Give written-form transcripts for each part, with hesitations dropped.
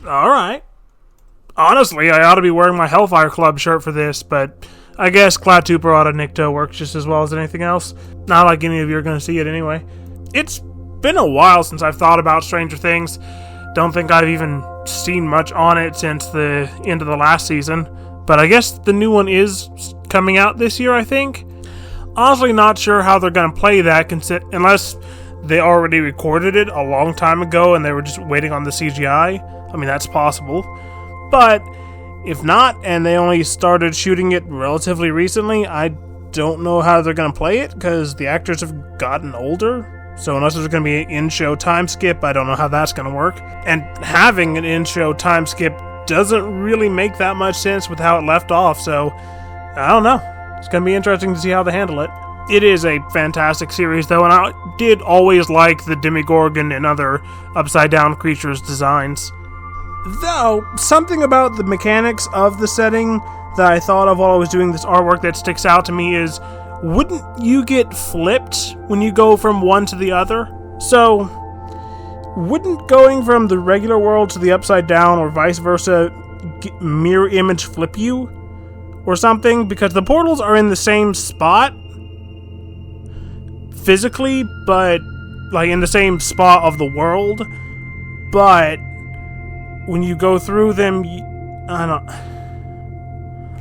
Alright. Honestly, I ought to be wearing my Hellfire Club shirt for this, but I guess Cloud Trooper Auto Nikto works just as well as anything else. Not like any of you are going to see it anyway. It's been a while since I've thought about Stranger Things. Don't think I've even seen much on it since the end of the last season. But I guess the new one is coming out this year, I think. Honestly, not sure how they're going to play that, unless they already recorded it a long time ago and they were just waiting on the CGI. I mean, that's possible. But if not, and they only started shooting it relatively recently, I don't know how they're going to play it, because the actors have gotten older. So unless there's going to be an in-show time skip, I don't know how that's going to work. And having an in-show time skip doesn't really make that much sense with how it left off, so I don't know. It's going to be interesting to see how they handle it. It is a fantastic series, though, and I did always like the Demogorgon and other upside-down creatures' designs. Though, something about the mechanics of the setting that I thought of while I was doing this artwork that sticks out to me is, wouldn't you get flipped when you go from one to the other? So, wouldn't going from the regular world to the upside down or vice versa mirror image flip you? Or something? Because the portals are in the same spot physically, but like in the same spot of the world, but when you go through them, I don't...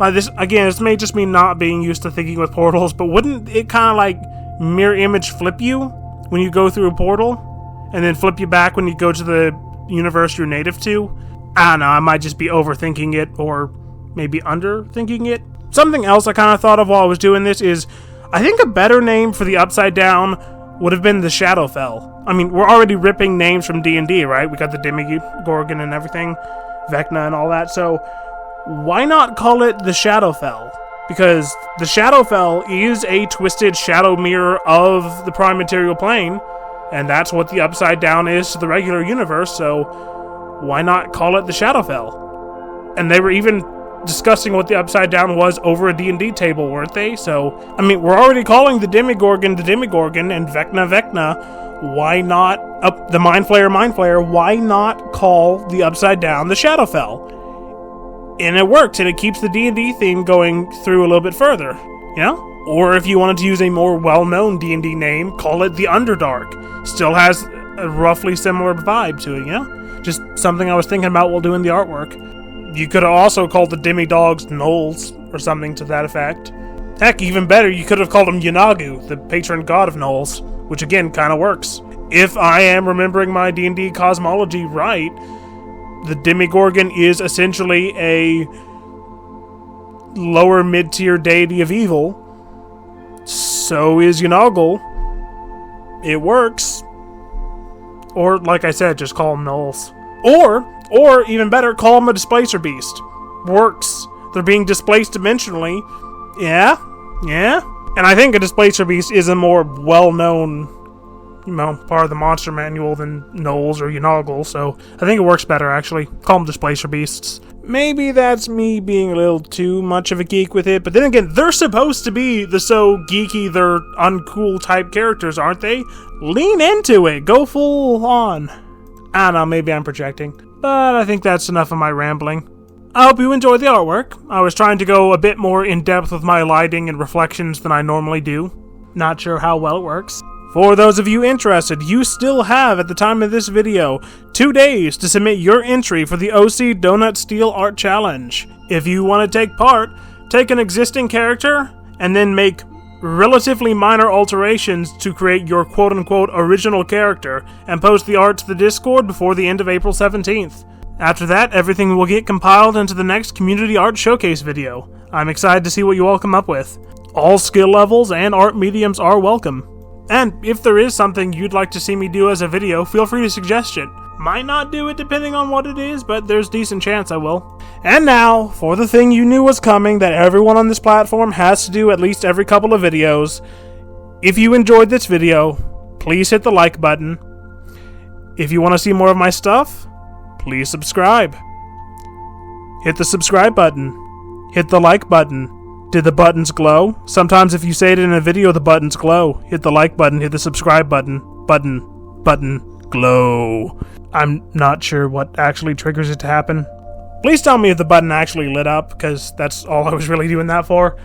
Like this, again, this may just be not being used to thinking with portals, but wouldn't it kind of like mirror image flip you when you go through a portal? And then flip you back when you go to the universe you're native to? I don't know, I might just be overthinking it, or maybe underthinking it. Something else I kind of thought of while I was doing this is, I think a better name for the Upside Down would have been the Shadowfell. I mean, we're already ripping names from D&D, right? We got the Demogorgon and everything, Vecna and all that, so why not call it the Shadowfell? Because the Shadowfell is a twisted shadow mirror of the Prime Material Plane, and that's what the Upside Down is to the regular universe, so why not call it the Shadowfell? And they were even discussing what the Upside Down was over a D&D table, weren't they? So, I mean, we're already calling the Demogorgon and Vecna. Why not, the Mind Flayer, why not call the Upside Down the Shadowfell? And it works, and it keeps the D&D theme going through a little bit further, you know? Or if you wanted to use a more well-known D&D name, call it the Underdark. Still has a roughly similar vibe to it, you know? Just something I was thinking about while doing the artwork. You could have also called the demidogs Gnolls, or something to that effect. Heck, even better, you could have called him Yanagu, the patron god of Gnolls, which again, kind of works. If I am remembering my D&D cosmology right, the Demogorgon is essentially a lower mid-tier deity of evil. So is Yanagu. It works. Or, like I said, just call them Gnolls. Or, even better, call them a Displacer Beast. Works. They're being displaced dimensionally. Yeah. And I think a Displacer Beast is a more well-known, part of the monster manual than Gnolls or Yanagu, so I think it works better, actually. Call them Displacer Beasts. Maybe that's me being a little too much of a geek with it, but then again, they're supposed to be the so geeky, they're uncool type characters, aren't they? Lean into it. Go full on. I don't know, maybe I'm projecting. But I think that's enough of my rambling. I hope you enjoyed the artwork. I was trying to go a bit more in depth with my lighting and reflections than I normally do. Not sure how well it works. For those of you interested, you still have, at the time of this video, 2 days to submit your entry for the OC Donut Steel Art Challenge. If you want to take part, take an existing character, and then make relatively minor alterations to create your quote-unquote original character, and post the art to the Discord before the end of April 17th. After that, everything will get compiled into the next Community Art Showcase video. I'm excited to see what you all come up with. All skill levels and art mediums are welcome. And if there is something you'd like to see me do as a video, feel free to suggest it. Might not do it depending on what it is, but there's a decent chance I will. And now, for the thing you knew was coming that everyone on this platform has to do at least every couple of videos. If you enjoyed this video, please hit the like button. If you want to see more of my stuff, please subscribe. Hit the subscribe button. Hit the like button. Did the buttons glow? Sometimes if you say it in a video, the buttons glow. Hit the like button, hit the subscribe button. Button. glow. I'm not sure what actually triggers it to happen. Please tell me if the button actually lit up, because that's all I was really doing that for.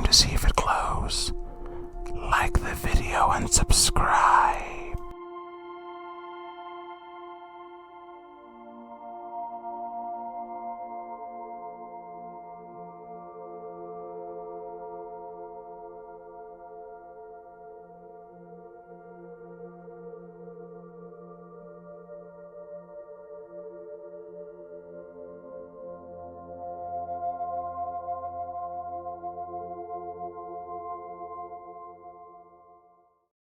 to see if it glows. Like the video and subscribe.